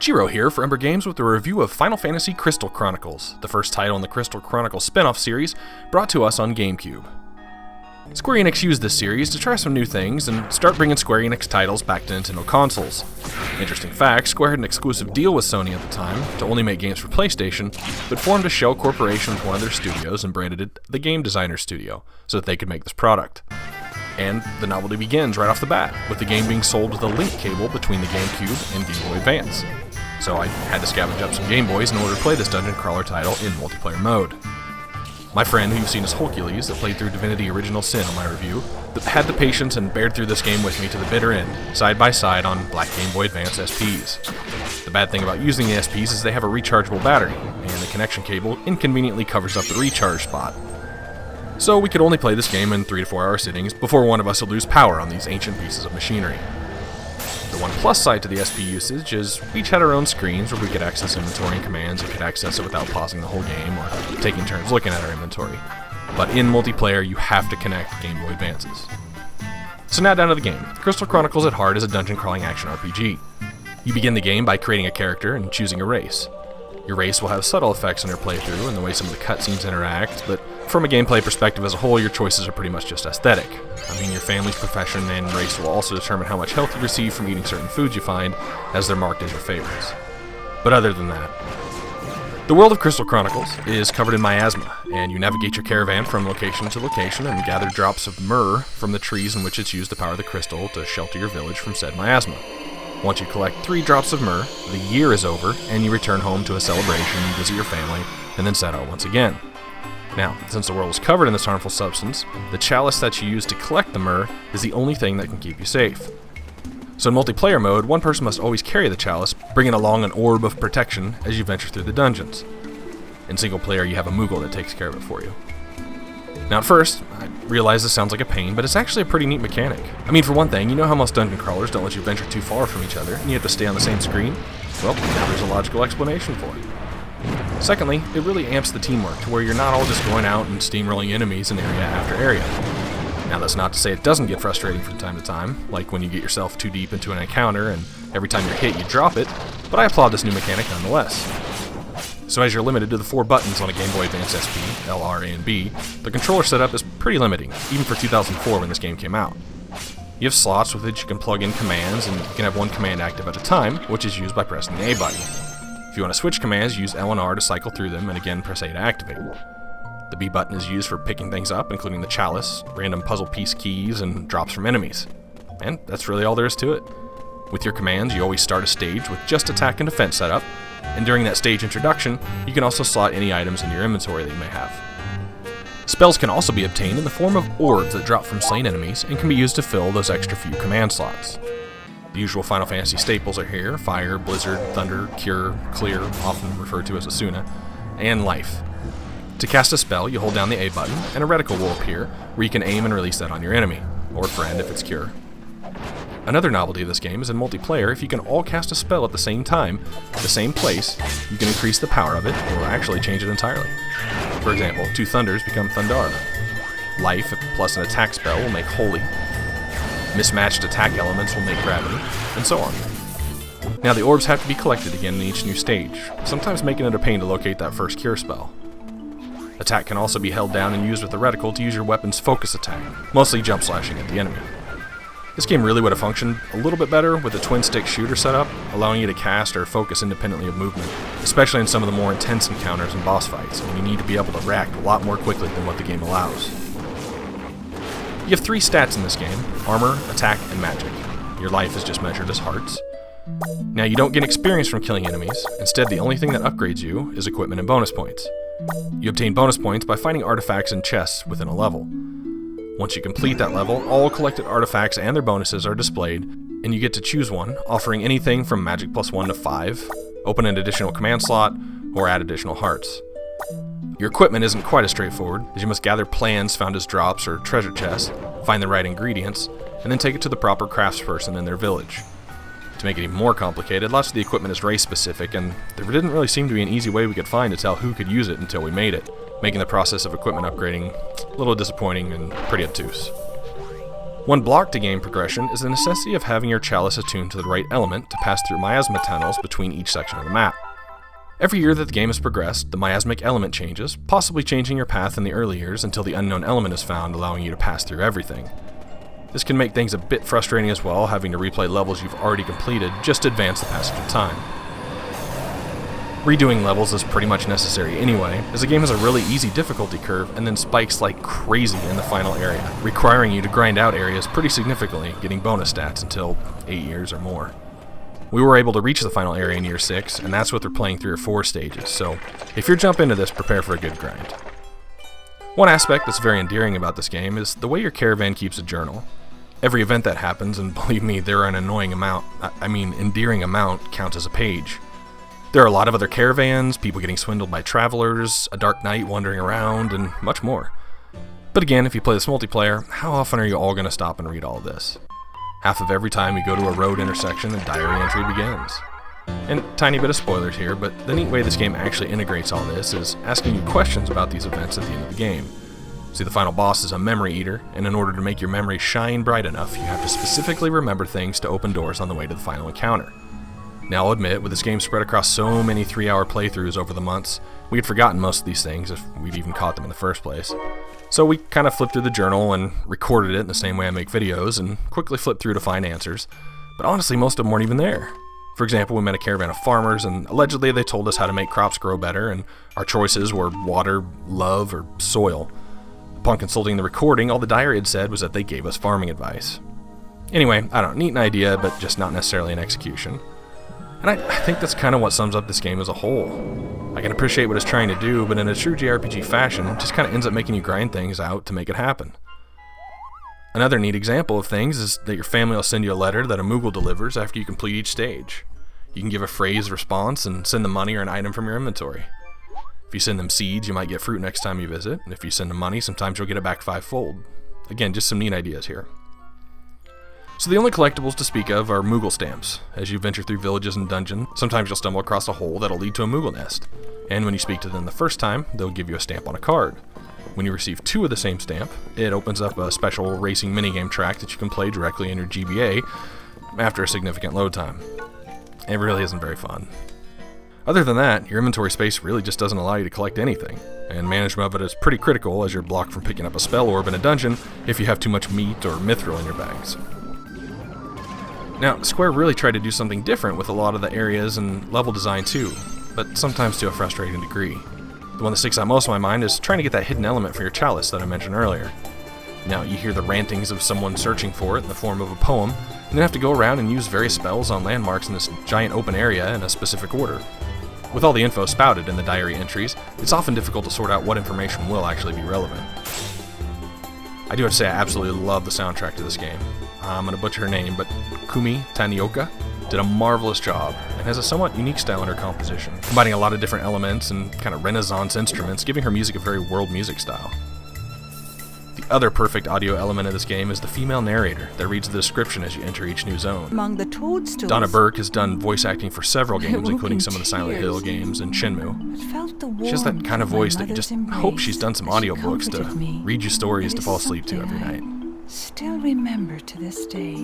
Jiro here for Umbra Games with a review of Final Fantasy Crystal Chronicles, the first title in the Crystal Chronicles spin-off series brought to us on Gamecube. Square Enix used this series to try some new things and start bringing Square Enix titles back to Nintendo consoles. Interesting fact, Square had an exclusive deal with Sony at the time to only make games for PlayStation, but formed a shell corporation with one of their studios and branded it the Game Designer Studio so that they could make this product. And the novelty begins right off the bat, with the game being sold with a link cable between the Gamecube and Game Boy Advance. So I had to scavenge up some Game Boys in order to play this dungeon crawler title in multiplayer mode. My friend, who you've seen as Hercules, that played through Divinity Original Sin on my review, had the patience and bared through this game with me to the bitter end, side by side on black Game Boy Advance SPs. The bad thing about using the SPs is they have a rechargeable battery, and the connection cable inconveniently covers up the recharge spot. So we could only play this game in 3 to 4 hour sittings before one of us would lose power on these ancient pieces of machinery. The one plus side to the SP usage is we each had our own screens where we could access inventory and commands and could access it without pausing the whole game or taking turns looking at our inventory. But in multiplayer, you have to connect Game Boy Advances. So now down to the game. Crystal Chronicles at heart is a dungeon crawling action RPG. You begin the game by creating a character and choosing a race. Your race will have subtle effects on your playthrough and the way some of the cutscenes interact, but from a gameplay perspective as a whole, your choices are pretty much just aesthetic. I mean, your family's profession and race will also determine how much health you receive from eating certain foods you find, as they're marked as your favorites. But other than that, the world of Crystal Chronicles is covered in miasma, and you navigate your caravan from location to location and gather drops of myrrh from the trees in which it's used to power the crystal to shelter your village from said miasma. Once you collect 3 drops of myrrh, the year is over, and you return home to a celebration, visit your family, and then set out once again. Now, since the world is covered in this harmful substance, the chalice that you use to collect the myrrh is the only thing that can keep you safe. So in multiplayer mode, one person must always carry the chalice, bringing along an orb of protection as you venture through the dungeons. In single player, you have a Moogle that takes care of it for you. Now at first, I realize this sounds like a pain, but it's actually a pretty neat mechanic. I mean, for one thing, you know how most dungeon crawlers don't let you venture too far from each other, and you have to stay on the same screen? Well, now there's a logical explanation for it. Secondly, it really amps the teamwork to where you're not all just going out and steamrolling enemies in area after area. Now that's not to say it doesn't get frustrating from time to time, like when you get yourself too deep into an encounter and every time you're hit you drop it, but I applaud this new mechanic nonetheless. So as you're limited to the 4 buttons on a Game Boy Advance SP, L, R, A, and B, the controller setup is pretty limiting, even for 2004 when this game came out. You have slots with which you can plug in commands, and you can have one command active at a time, which is used by pressing the A button. If you want to switch commands, use L and R to cycle through them, and again press A to activate. The B button is used for picking things up, including the chalice, random puzzle piece keys, and drops from enemies. And that's really all there is to it. With your commands, you always start a stage with just attack and defense setup, and during that stage introduction, you can also slot any items in your inventory that you may have. Spells can also be obtained in the form of orbs that drop from slain enemies and can be used to fill those extra few command slots. The usual Final Fantasy staples are here: Fire, Blizzard, Thunder, Cure, Clear, often referred to as Asuna, and Life. To cast a spell, you hold down the A button, and a reticle will appear, where you can aim and release that on your enemy, or friend if it's Cure. Another novelty of this game is in multiplayer, if you can all cast a spell at the same time, the same place, you can increase the power of it, or actually change it entirely. For example, 2 Thunders become Thundara. Life plus an attack spell will make Holy. Mismatched attack elements will make Gravity, and so on. Now the orbs have to be collected again in each new stage, sometimes making it a pain to locate that first Cure spell. Attack can also be held down and used with the reticle to use your weapon's focus attack, mostly jump slashing at the enemy. This game really would have functioned a little bit better with a twin-stick shooter setup, allowing you to cast or focus independently of movement, especially in some of the more intense encounters and boss fights, when you need to be able to react a lot more quickly than what the game allows. You have 3 stats in this game: armor, attack, and magic. Your life is just measured as hearts. Now you don't get experience from killing enemies, instead the only thing that upgrades you is equipment and bonus points. You obtain bonus points by finding artifacts and chests within a level. Once you complete that level, all collected artifacts and their bonuses are displayed, and you get to choose one, offering anything from magic +1 to 5, open an additional command slot, or add additional hearts. Your equipment isn't quite as straightforward, as you must gather plans found as drops or treasure chests, find the right ingredients, and then take it to the proper craftsperson in their village. To make it even more complicated, lots of the equipment is race-specific, and there didn't really seem to be an easy way we could find to tell who could use it until we made it, making the process of equipment upgrading a little disappointing and pretty obtuse. One block to game progression is the necessity of having your chalice attuned to the right element to pass through miasma tunnels between each section of the map. Every year that the game has progressed, the miasmic element changes, possibly changing your path in the early years until the unknown element is found, allowing you to pass through everything. This can make things a bit frustrating as well, having to replay levels you've already completed just to advance the passage of time. Redoing levels is pretty much necessary anyway, as the game has a really easy difficulty curve and then spikes like crazy in the final area, requiring you to grind out areas pretty significantly, getting bonus stats until 8 years or more. We were able to reach the final area in year 6, and that's with they're playing 3 or 4 stages, so if you're jump into this, prepare for a good grind. One aspect that's very endearing about this game is the way your caravan keeps a journal. Every event that happens, and believe me, there are an endearing amount, counts as a page. There are a lot of other caravans, people getting swindled by travelers, a dark night wandering around, and much more. But again, if you play this multiplayer, how often are you all going to stop and read all of this? Half of every time you go to a road intersection, a diary entry begins. And tiny bit of spoilers here, but the neat way this game actually integrates all this is asking you questions about these events at the end of the game. See, the final boss is a memory eater, and in order to make your memory shine bright enough, you have to specifically remember things to open doors on the way to the final encounter. Now I'll admit, with this game spread across so many 3-hour playthroughs over the months, we had forgotten most of these things if we'd even caught them in the first place. So we kind of flipped through the journal and recorded it in the same way I make videos and quickly flipped through to find answers, but honestly most of them weren't even there. For example, we met a caravan of farmers and allegedly they told us how to make crops grow better and our choices were water, love, or soil. Upon consulting the recording, all the diary had said was that they gave us farming advice. Anyway, I don't know, neat an idea, but just not necessarily an execution. And I think that's kind of what sums up this game as a whole. I can appreciate what it's trying to do, but in a true JRPG fashion, it just kind of ends up making you grind things out to make it happen. Another neat example of things is that your family will send you a letter that a Moogle delivers after you complete each stage. You can give a phrased response and send them money or an item from your inventory. If you send them seeds, you might get fruit next time you visit, and if you send them money, sometimes you'll get it back 5-fold. Again, just some neat ideas here. So the only collectibles to speak of are Moogle stamps. As you venture through villages and dungeons, sometimes you'll stumble across a hole that'll lead to a Moogle nest. And when you speak to them the first time, they'll give you a stamp on a card. When you receive 2 of the same stamp, it opens up a special racing minigame track that you can play directly in your GBA after a significant load time. It really isn't very fun. Other than that, your inventory space really just doesn't allow you to collect anything, and management of it is pretty critical as you're blocked from picking up a spell orb in a dungeon if you have too much meat or mithril in your bags. Now, Square really tried to do something different with a lot of the areas and level design too, but sometimes to a frustrating degree. The one that sticks out most in my mind is trying to get that hidden element for your chalice that I mentioned earlier. Now, you hear the rantings of someone searching for it in the form of a poem, and then have to go around and use various spells on landmarks in this giant open area in a specific order. With all the info spouted in the diary entries, it's often difficult to sort out what information will actually be relevant. I do have to say I absolutely love the soundtrack to this game. I'm going to butcher her name, but Kumi Tanioka did a marvelous job and has a somewhat unique style in her composition, combining a lot of different elements and kind of Renaissance instruments, giving her music a very world music style. The other perfect audio element of this game is the female narrator that reads the description as you enter each new zone. Among the toadstools, Donna Burke has done voice acting for several games, including some of the Silent Hill games and Shenmue. She has that kind of voice that you just hope she's done some audiobooks to read you stories to fall asleep to every night. Still remember to this day.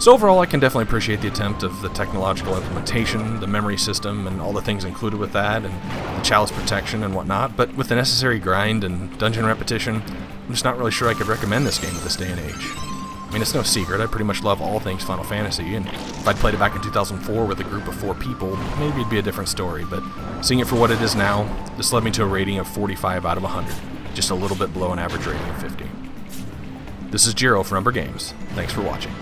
So overall, I can definitely appreciate the attempt of the technological implementation, the memory system, and all the things included with that, and the chalice protection and whatnot, but with the necessary grind and dungeon repetition, I'm just not really sure I could recommend this game at this day and age. I mean, it's no secret, I pretty much love all things Final Fantasy, and if I'd played it back in 2004 with a group of 4 people, maybe it'd be a different story, but seeing it for what it is now, this led me to a rating of 45 out of 100, just a little bit below an average rating of 50. This is Jiro for Umbra Games. Thanks for watching.